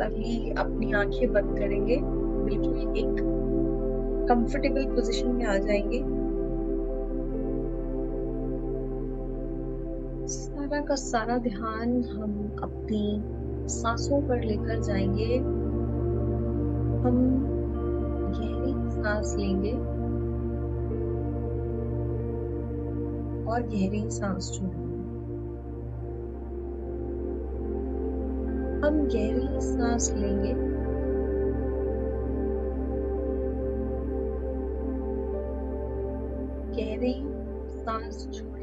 तभी अपनी आंखें बंद करेंगे, बिल्कुल एक कंफर्टेबल पोजीशन में आ जाएंगे। सारा का सारा ध्यान हम अपनी सांसों पर लेकर जाएंगे। हम गहरी सांस लेंगे और गहरी सांस छोड़ेंगे। हम गहरी सांस लेंगे, गहरी सांस छोड़ेंगे।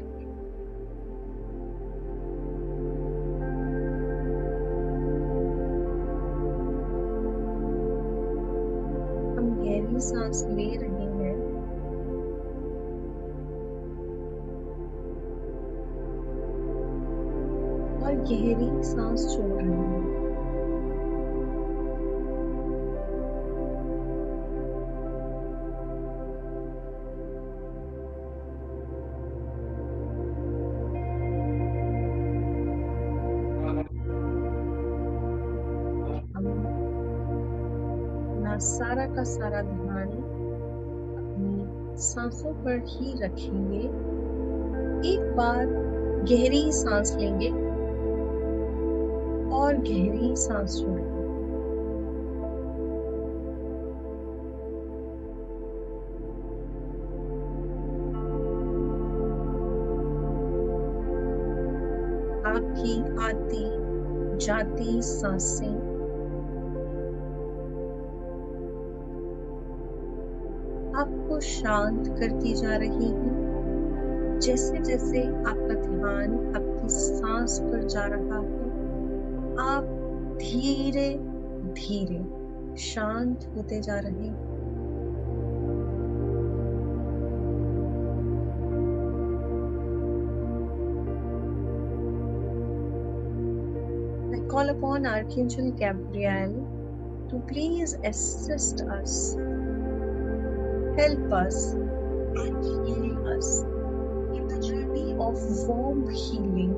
हम गहरी सांस ले रहे हैं और गहरी सांस छोड़ रहे हैं। हम अपना सारा का सारा ध्यान अपनी सांसों पर ही रखेंगे। एक बार गहरी सांस लेंगे और गहरी सांस छोड़ेंगे। आपकी आती जाती सांसें आपको शांत करती जा रही हैं। जैसे जैसे आपका ध्यान आपकी सांस पर जा रहा है, आप धीरे धीरे शांत होते जा रहे हैं। I call upon Archangel Gabriel to please assist us, help us, and heal us in the journey of warm healing.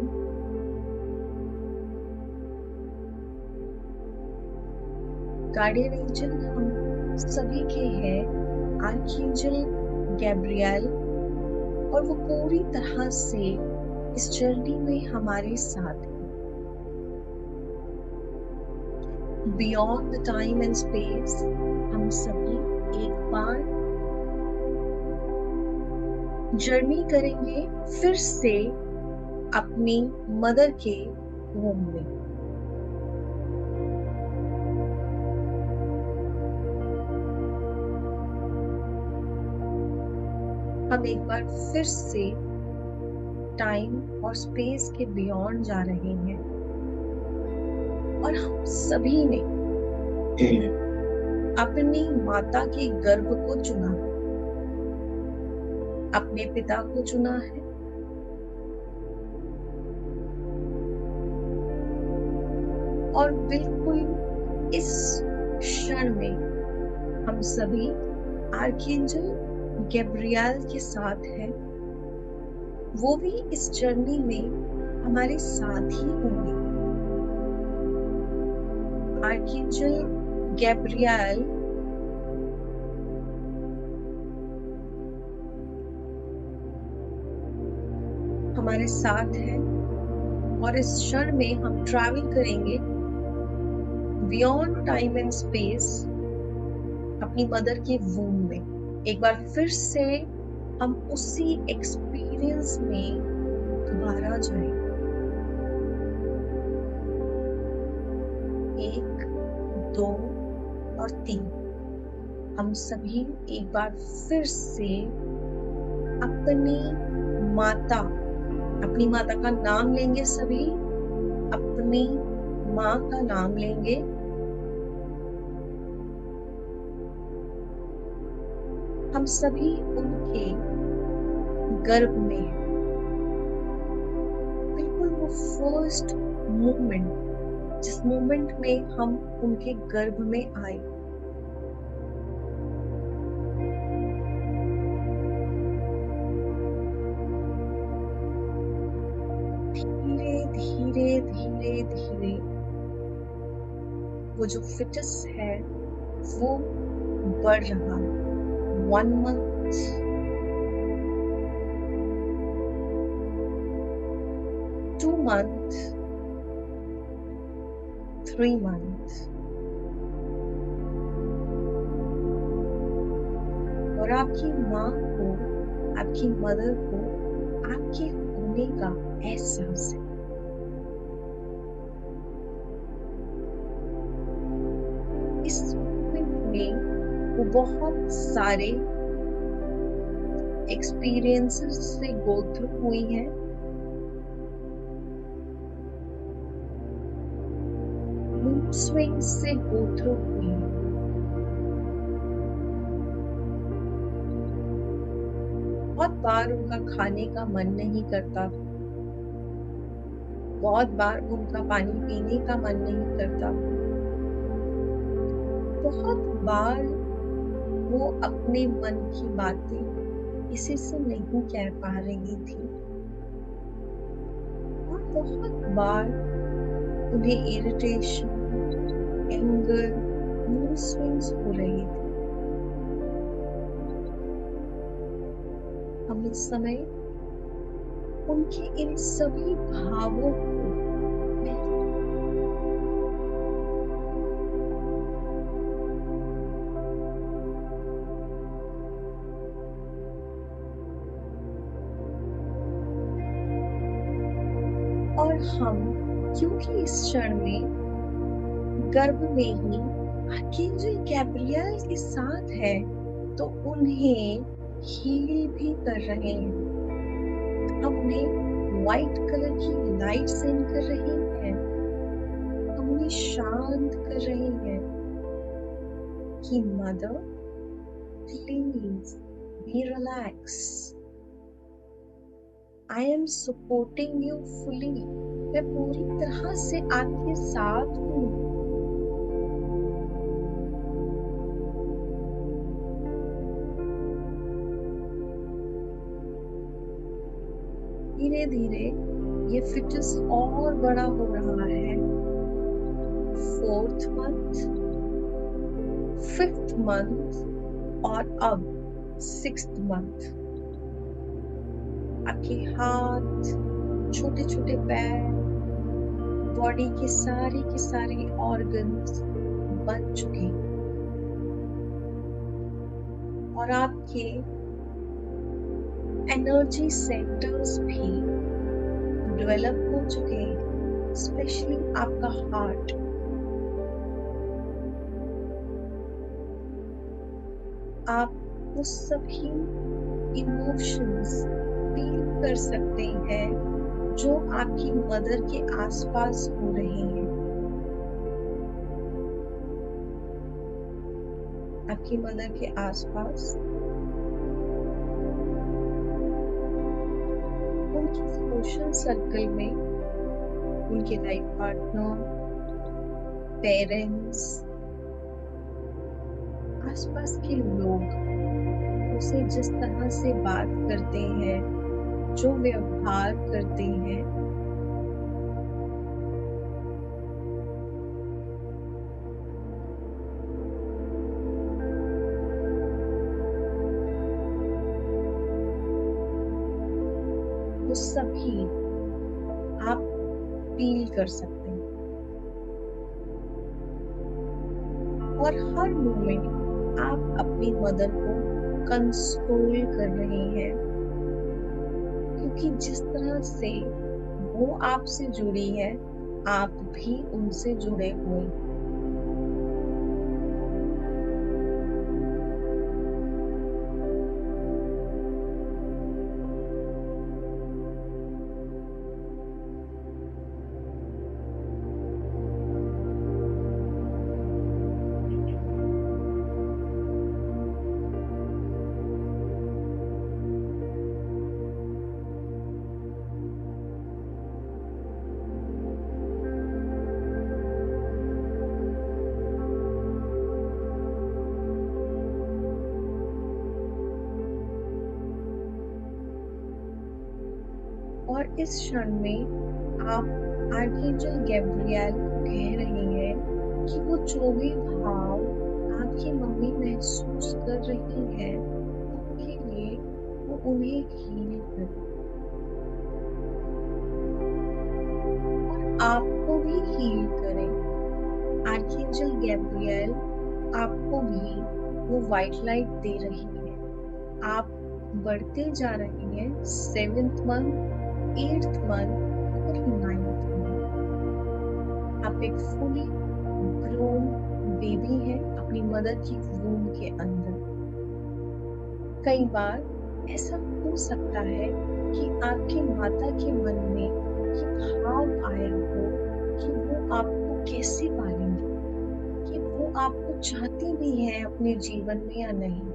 Guardian angel हम सभी के हैं आर्कएंजल गैब्रियल, और वो पूरी तरह से इस जर्नी में हमारे साथ हैं। Beyond the time and space हम सभी एक बार जर्नी करेंगे फिर से अपनी मदर के वूम में। हम एक बार फिर से टाइम और स्पेस के बियॉन्ड जा रहे हैं, और हम सभी ने अपनी माता के गर्भ को चुना, अपने पिता को चुना है, और बिल्कुल इस क्षण में हम सभी आर्कएंजल गैब्रियल के साथ हैं। वो भी इस जर्नी में हमारे साथ ही होंगे। आर्कएंजल गैब्रियल हमारे साथ है, और इस क्षण में हम ट्रैवल करेंगे बियॉन्ड टाइम एंड स्पेस अपनी मदर के वूम में। एक बार फिर से हम उसी एक्सपीरियंस में दोबारा जाएं। 1, 2 और 3 हम सभी एक बार फिर से अपनी माता का नाम लेंगे। सभी अपनी माँ का नाम लेंगे। हम सभी उनके गर्भ में हैं। बिल्कुल वो फर्स्ट मोमेंट, जिस मोमेंट में हम उनके गर्भ में आए, धीरे धीरे धीरे धीरे वो जो फिटस है वो बढ़ रहा है। 1 month, 2 months, 3 months, और आपकी माँ को, आपकी मदर को आपके होने का एहसास है। इस मोमेंट में वो बहुत सारे एक्सपीरियंसेस से गो थ्रू हुई हैं। मूड स्विंग से गो थ्रू हुई हैं। बहुत बार उनका खाने का मन नहीं करता, बहुत बार उनका पानी पीने का मन नहीं करता, बहुत बार वो अपने मन की बातें किसी से नहीं कह पा रही थी, और बहुत बार उन्हें इरिटेशन, एंगर, मूड स्विंग्स हो रही थी। हम इस समय उनके इन सभी भावों को और हम, क्योंकि इस क्षण में गर्भ में ही आर्कएंजल गैब्रियल के साथ है, तो उन्हें हील भी कर रहे हैं। हम उन्हें व्हाइट कलर की लाइट सेंड कर रहे हैं, हम उन्हें शांत कर रहे हैं कि mother please be relax, I am supporting you fully, मैं पूरी तरह से आपके साथ हूँ। धीरे धीरे ये फिटस और बड़ा हो रहा है। 4th month, 5th month और अब 6th month। आपके हाथ, छोटे छोटे पैर, बॉडी के सारे ऑर्गन्स बन चुके हैं, और आपके एनर्जी सेंटर्स भी डेवलप हो चुके हैं, स्पेशली आपका हार्ट। आप वो सभी इमोशंस फील कर सकते हैं जो आपकी मदर के आसपास हो रहे हैं। आपकी मदर के आसपास उनके सोशल सर्कल में उनके लाइफ पार्टनर, पेरेंट्स, आसपास के लोग उसे जिस तरह से बात करते हैं, जो व्यवहार करते हैं, वो सभी आप फील कर सकते हैं। और हर मोमेंट आप अपनी मदर को कंसोल कर रहे हैं, क्योंकि जिस तरह से वो आपसे जुड़ी है, आप भी उनसे जुड़े हुए हैं। और इस क्षण में आप आर्कएंजल गैब्रियल को कह रहे हैं कि वो जो भी भाव आपकी मम्मी महसूस कर रही है, उनके लिए वो उन्हें हील करे और आपको भी हील करे। आर्कएंजल गैब्रियल आपको भी वो व्हाइट लाइट दे रही है। आप बढ़ते जा रहे हैं 7th मंथ, 8th मंथ और 9th मंथ। आप एक फुली ग्रोन बेबी है अपनी मदर की वूम के अंदर। कई बार ऐसा हो सकता है कि आपकी माता के मन में ये भाव आया हो कि वो आपको कैसे पालेंगे, कि वो आपको चाहती भी है अपने जीवन में या नहीं,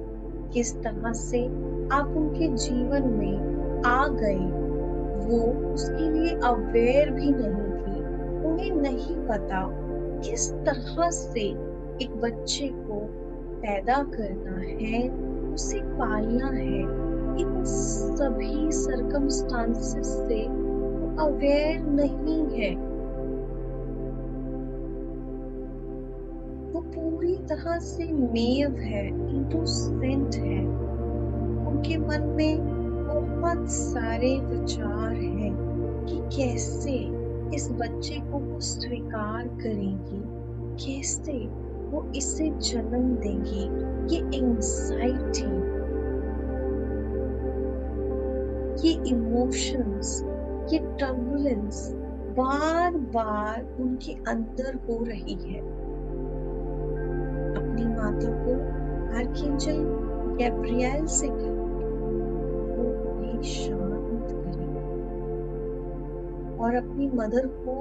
किस तरह से आप उनके जीवन में आ गए वो उसके लिए अवेयर भी नहीं थी। उन्हें नहीं पता किस तरह से एक बच्चे को पैदा करना है, उसे पालना है। इन सभी सर्कमस्टांसेस से अवेयर नहीं है। वो पूरी तरह से नेव है, इनोसेंट है। उनके मन में बहुत सारे विचार हैं कि कैसे इस बच्चे को वो स्वीकार करेगी, कैसे वो इसे जन्म देगी। ये एंजाइटी, ये इमोशंस, ये टर्बुलेंस बार बार उनके अंदर हो रही है। अपनी माता को आर्कएंजल गैब्रियल से कहिए वो उन्हें शांत करे और अपनी मदर को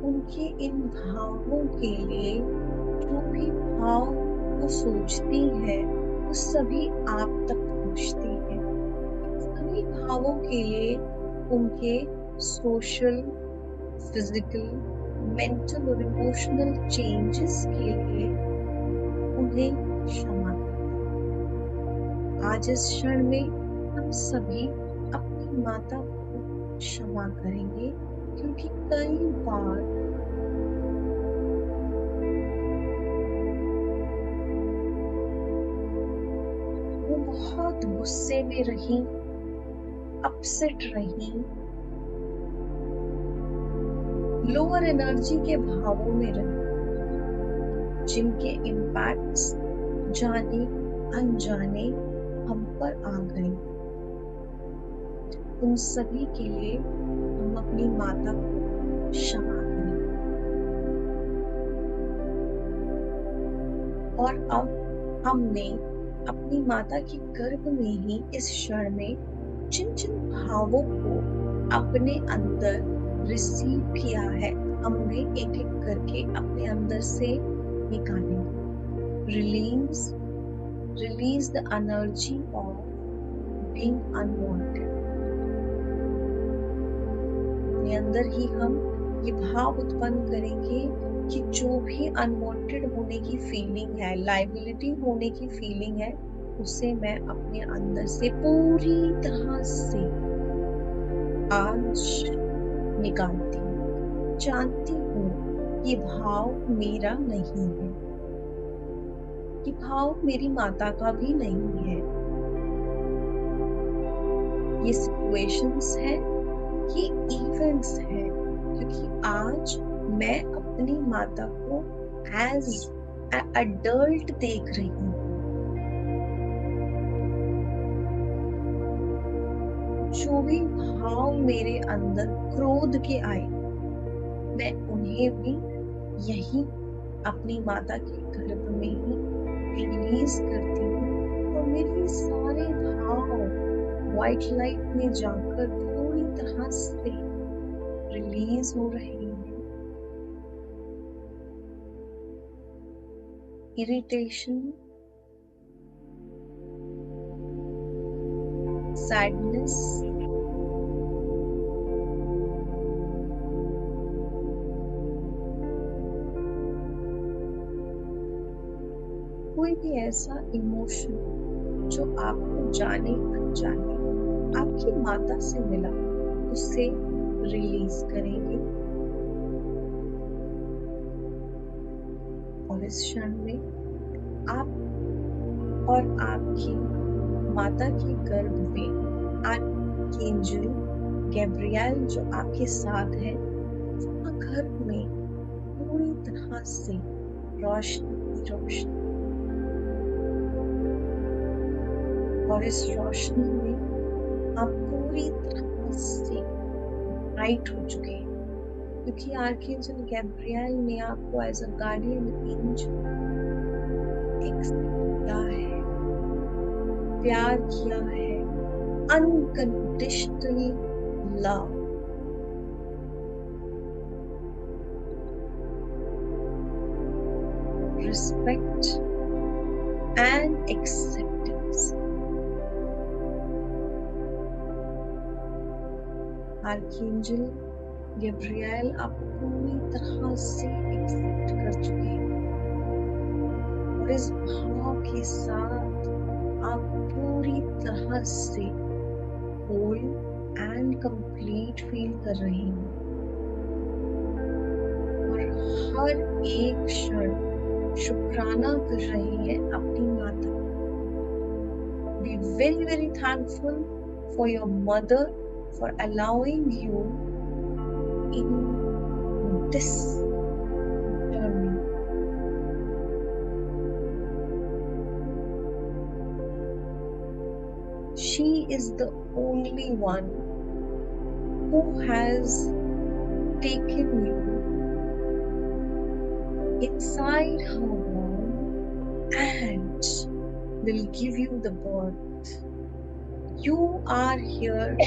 उनके इन भावों के लिए जो भी भाव वो सोचती है वो सभी आप तक पहुंचती है। सभी भावों के लिए उनके सोशल, फिजिकल, मेंटल और इमोशनल चेंजेस के लिए उन्हें क्षमा करें। आज इस क्षण में हम सभी अपनी माता को क्षमा करेंगे, क्योंकि कई बार वो बहुत गुस्से में रही, अपसेट रही, लोअर एनर्जी के भावों में रही, जिनके इम्पैक्ट्स जाने अनजाने हम पर आ गए। उन सभी के लिए हम अपनी माता को क्षमा करें। और अब हमने अपनी माता के गर्भ में ही इस क्षण में जिन जिन भावों को अपने अंदर रिसीव किया है, हम उन्हें एक एक करके अपने अंदर से निकालेंगे। Release the energy of being unwanted. अपने अंदर ही हम ये भाव उत्पन्न करेंगे कि जो भी अनवांटेड होने की फीलिंग है, लायबिलिटी होने की फीलिंग है, उसे मैं अपने अंदर से पूरी तरह से आज निकालती हूँ। जानती हूँ ये भाव मेरा नहीं है, ये भाव मेरी माता का भी नहीं है। ये सिचुएशंस है, ये इवेंट्स है, क्योंकि आज मैं अपनी माता को एज एडल्ट देख रही हूँ। जो भी भाव मेरे अंदर क्रोध के आए, मैं उन्हें भी यही अपनी माता के गर्भ में ही रिलीज करती हूँ और मेरे सारे भाव व्हाइट लाइट में जाकर पूरी तरह से रिलीज हो रहे हैं। इरिटेशन, सैडनेस, कोई भी ऐसा इमोशन जो आपको जाने अनजाने आपकी माता से मिला, उसे रिलीज करेंगे। और इस क्षण में आप और आपकी माता के गर्भ में आर्कएंजल गैब्रियल जो आपके साथ है, वह घर में पूरी तरह से रोशनी रोशनी, और इस रोशनी में आप पूरी तरह से ब्राइट हो चुके हैं, क्योंकि आर्कएंजल गैब्रियल ने आपको as a guardian angel accept किया है, प्यार किया है, unconditional love. Respect and acceptance. Archangel Gabriel आप पूरी तरह से एक्सेप्ट कर चुके हैं, और इस भाव के साथ आप पूरी तरह से होल एंड कंप्लीट फील कर रहे हैं, और हर एक क्षण शुक्राना कर रहे हैं अपनी माता। Be very very thankful for your mother for allowing you in this journey. She is the only one who has taken you inside her womb and will give you the birth. You are here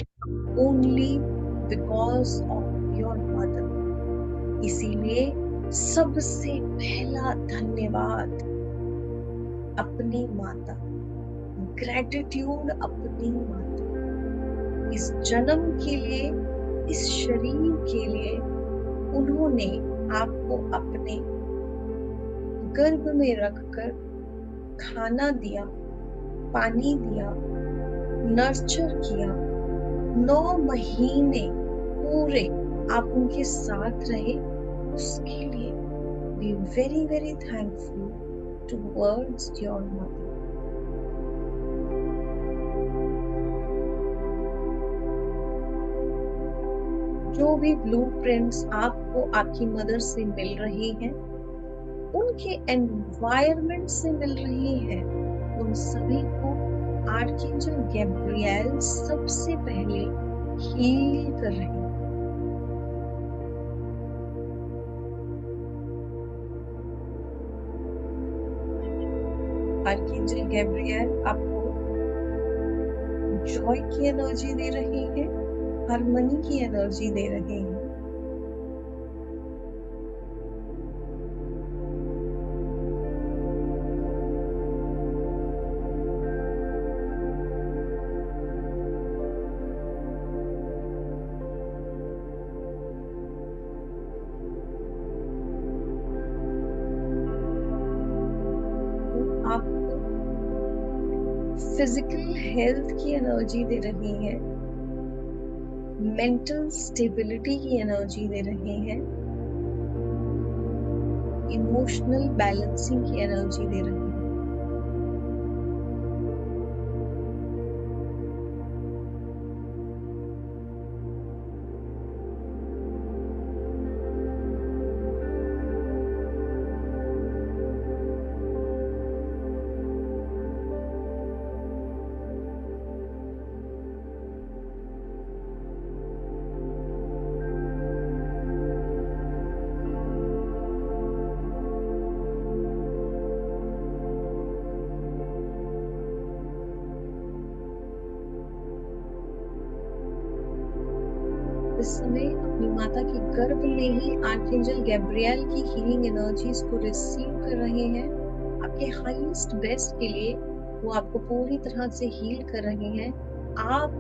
only because of your mother. इसीलिए सबसे पहला धन्यवाद अपनी माता, gratitude अपनी माता। इस जन्म के लिए, इस शरीर के लिए उन्होंने आपको अपने गर्भ में रखकर खाना दिया, पानी दिया, नर्चर किया, 9 महीने पूरे आप उनके साथ रहे। उसके लिए be very very thankful towards your mother. जो भी ब्लूप्रिंट्स आपको आपकी मदर से मिल रही हैं, उनके एनवायरनमेंट से मिल रही हैं, उन सभी को आर्कएंजल गैब्रियल सबसे पहले हील कर रहे हैं। आर्कएंजल गैब्रियल आपको जॉय की एनर्जी दे रहे हैं, हार्मनी की एनर्जी दे रहे हैं। आपको फिजिकल हेल्थ की एनर्जी दे रही है, मेंटल स्टेबिलिटी की एनर्जी दे रहे हैं, इमोशनल बैलेंसिंग की एनर्जी दे रहे हैं। इस समय अपनी माता के गर्भ में ही आर्कएंजल गैब्रियल की हीलिंग एनर्जीज को रिसीव कर रहे हैं। आपके हाईएस्ट बेस्ट के लिए वो आपको पूरी तरह से हील कर रहे हैं। आप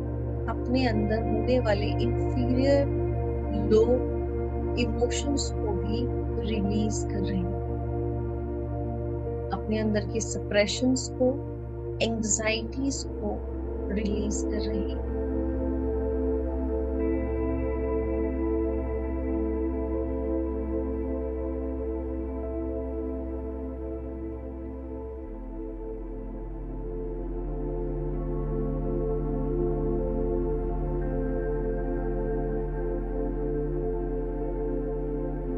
अपने अंदर होने वाले इंफीरियर लो इमोशंस को भी रिलीज कर रहे हैं, अपने अंदर के सप्रेशंस को, एंग्जाइटीज को रिलीज कर रहे हैं।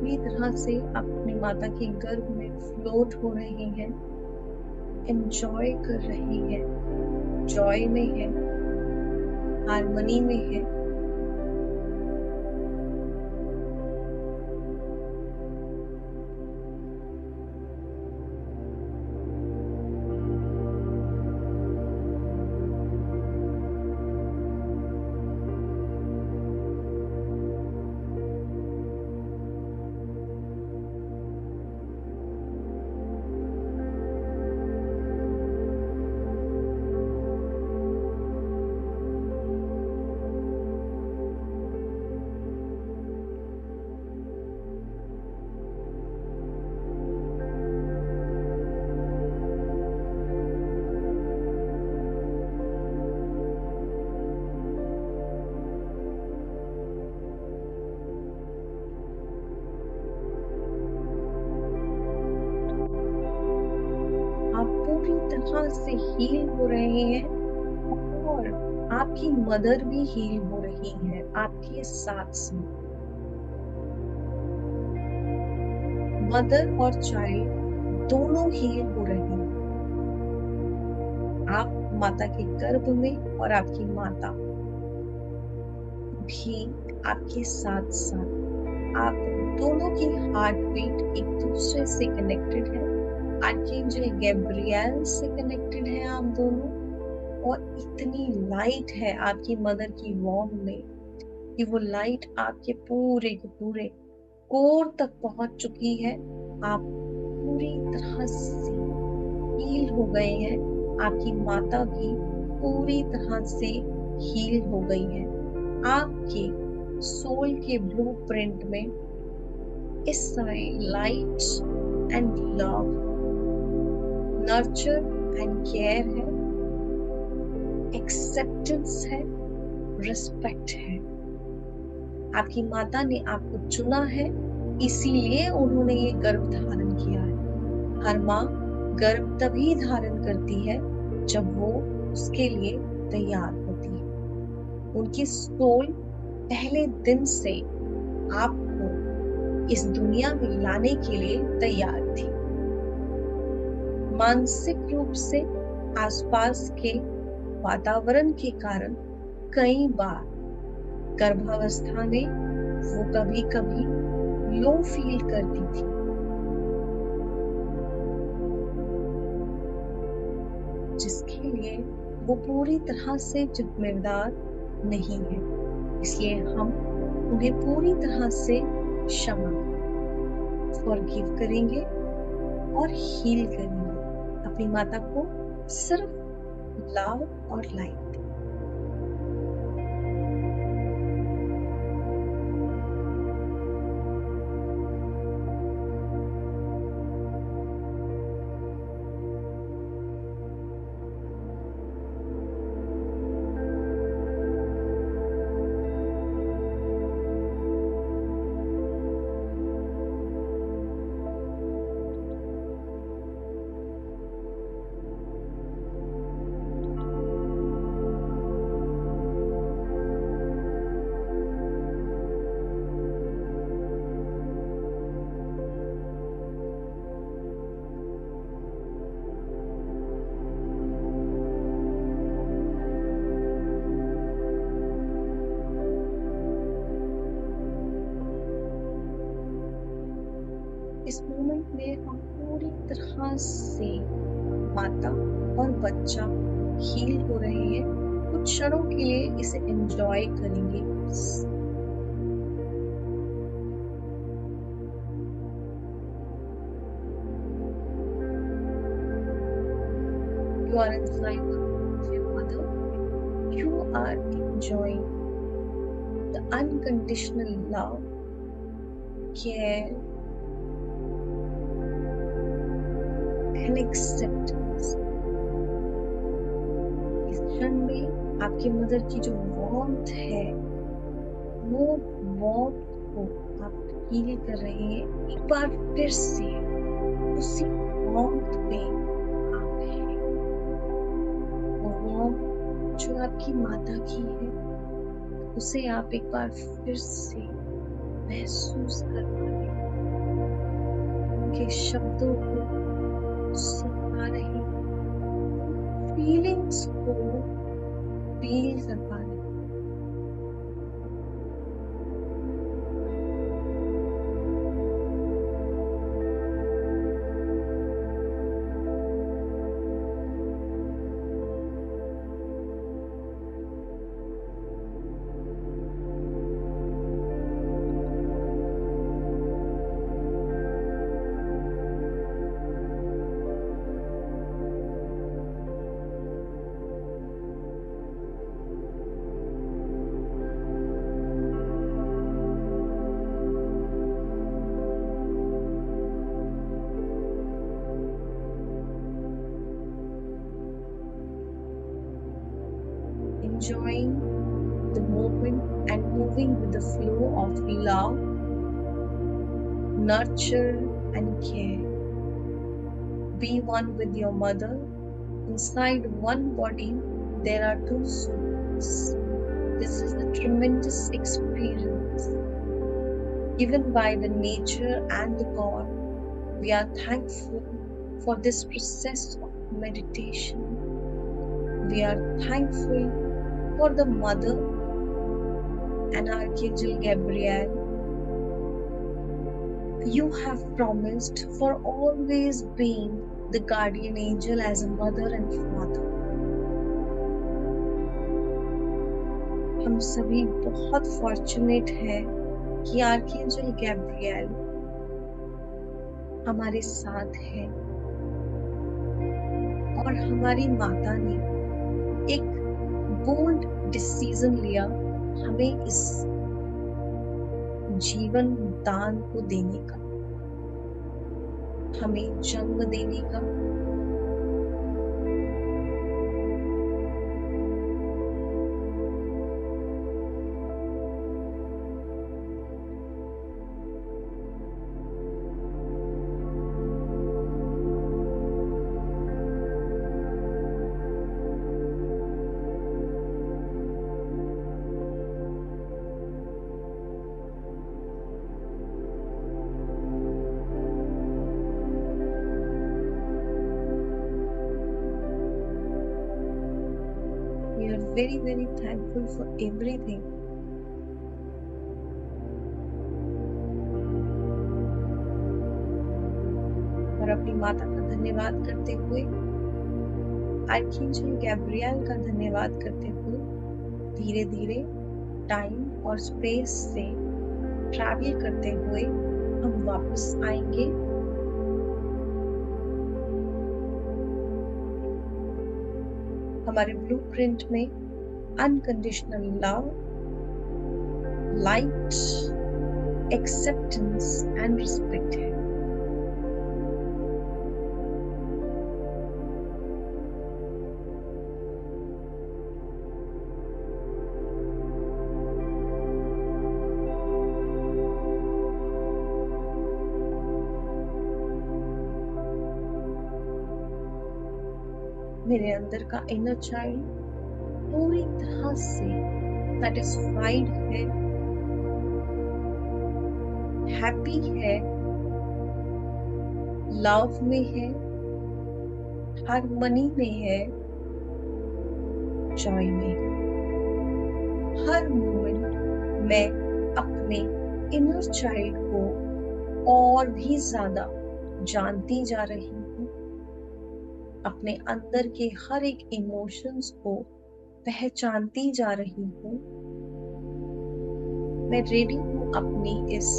पूरी तरह से अपनी माता के गर्भ में फ्लोट हो रही हैं, एंजॉय कर रही हैं, जॉय में है, हार्मनी में है। आप पूरी तरह से हील हो रहे हैं और आपकी मदर भी हील हो रही है आपके साथ साथ। मदर और चाइल्ड दोनों हील हो रहे हैं। आप माता के गर्भ में और आपकी माता भी आपके साथ साथ। आप दोनों की हार्ट बीट एक दूसरे से कनेक्टेड है। आर्कएंजल गैब्रियल से कनेक्टेड है आप दोनों। और इतनी लाइट है आपकी मदर की वॉर्म में कि वो लाइट आपके पूरे के पूरे कोर तक पहुंच चुकी है। आप पूरी तरह से हील हो गए हैं। आपकी माता भी पूरी तरह से हील हो गई है। आपके सोल के ब्लूप्रिंट में इस समय light and love, nurture and care है, एक्सेप्टेंस है, रिस्पेक्ट है। आपकी माता ने आपको चुना है, इसीलिए उन्होंने ये गर्भ धारण किया है। हर माँ गर्भ तभी धारण करती है जब वो उसके लिए तैयार होती है। उनकी सोल पहले दिन से आपको इस दुनिया में लाने के लिए तैयार थी। मानसिक रूप से आसपास के वातावरण के कारण कई बार गर्भावस्था में वो कभी कभी लो फील करती थी। जिसके लिए वो पूरी तरह से जिम्मेदार नहीं है। इसलिए हम उन्हें पूरी तरह से क्षमा, फॉरगिव करेंगे और हील करेंगे। अपनी माता को सिर्फ लव और लाइट। इस मोमेंट में हम पूरी तरह से माता और बच्चा हील हो रहे हैं। कुछ क्षणों के लिए इसे एंजॉय करेंगे। You are inside with your mother. You are enjoying the unconditional love, care, and acceptance. इस क्षण में आपकी मदर की जो वार्मथ है, वो वार्मथ को आप फील कर रहे हैं। एक बार फिर से उसी वार्मथ पे आप हैं। वो वार्मथ जो आपकी माता की है, उसे आप एक बार फिर से महसूस कर पा रहे हैं। उनके शब्दों को सुन पा रही हूँ, फीलिंग्स को फील कर पा रही हूँ। Enjoying the moment and moving with the flow of love, nurture, and care. Be one with your mother. Inside one body, there are two souls. This is a tremendous experience given by the nature and the God. We are thankful for this process of meditation. We are thankful for the Mother and Archangel Gabriel. You have promised for always being the guardian angel as a mother and father. हम सभी बहुत fortunate हैं कि archangel Gabriel हमारे साथ है और हमारी माता ने एक बोल्ड डिसीजन लिया हमें इस जीवन दान को देने का, हमें जन्म देने का। We are very, very thankful for everything. और अपनी माता का धन्यवाद करते हुए, आर्कएंजल गैब्रियल का धन्यवाद करते हुए, धीरे धीरे टाइम और स्पेस से ट्रैवल करते हुए हम वापस आएंगे हमारे ब्लूप्रिंट में unconditional love, light, acceptance and respect है। मेरे अंदर का इनर चाइल्ड पूरी तरह से सेटिस्फाइड है, हैप्पी है, लव में है, हार्मनी में है, जॉय में है। हर मोमेंट मैं अपने इनर चाइल्ड को और भी ज्यादा जानती जा रही हूँ, अपने अंदर के हर एक इमोशंस को पहचानती जा रही हूँ। मैं रेडी हूँ अपनी इस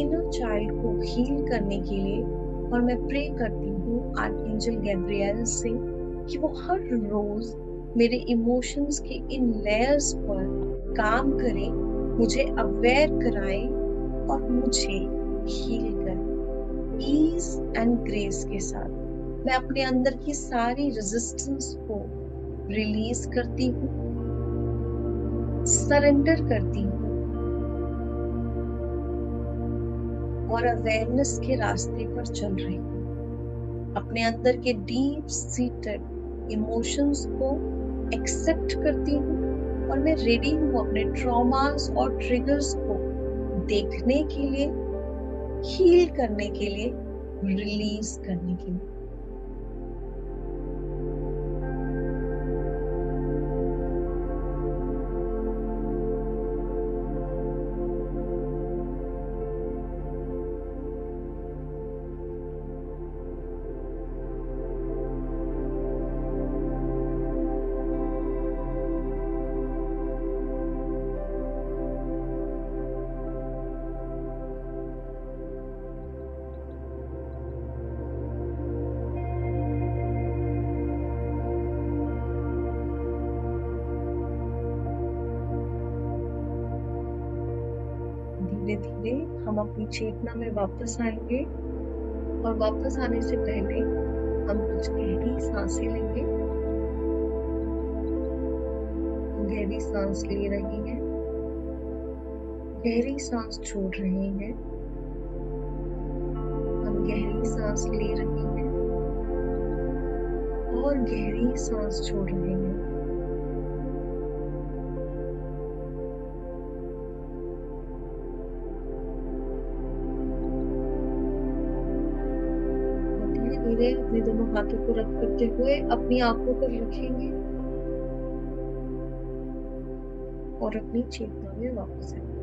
इनर चाइल्ड को हील करने के लिए और मैं प्रे करती हूँ आर्कएंजल गैब्रियल से कि वो हर रोज मेरे इमोशंस के इन लेयर्स पर काम करे, मुझे अवेयर कराए और मुझे हील करे ईज एंड ग्रेस के साथ। मैं अपने अंदर की सारी रेजिस्टेंस को रिलीज करती हूँ, सरेंडर करती हूँ और अवेयरनेस के रास्ते पर चल रही हूँ। अपने अंदर के डीप सीटेड इमोशंस को एक्सेप्ट करती हूँ और मैं रेडी हूँ अपने ट्रॉमास और ट्रिगर्स को देखने के लिए, हील करने के लिए, रिलीज करने के लिए। धीरे धीरे हम अपनी चेतना में वापस आएंगे, और वापस आने से पहले हम कुछ गहरी सांसें लेंगे। गहरी सांस ले रही हैं, गहरी सांस छोड़ रही हैं। हम गहरी सांस ले रही हैं और गहरी सांस छोड़ रहे हैं। धीरे धीरे अपने दोनों हाथों को रख करते हुए अपनी आंखों पर रखेंगे और अपनी चेतना में वापस आएंगे।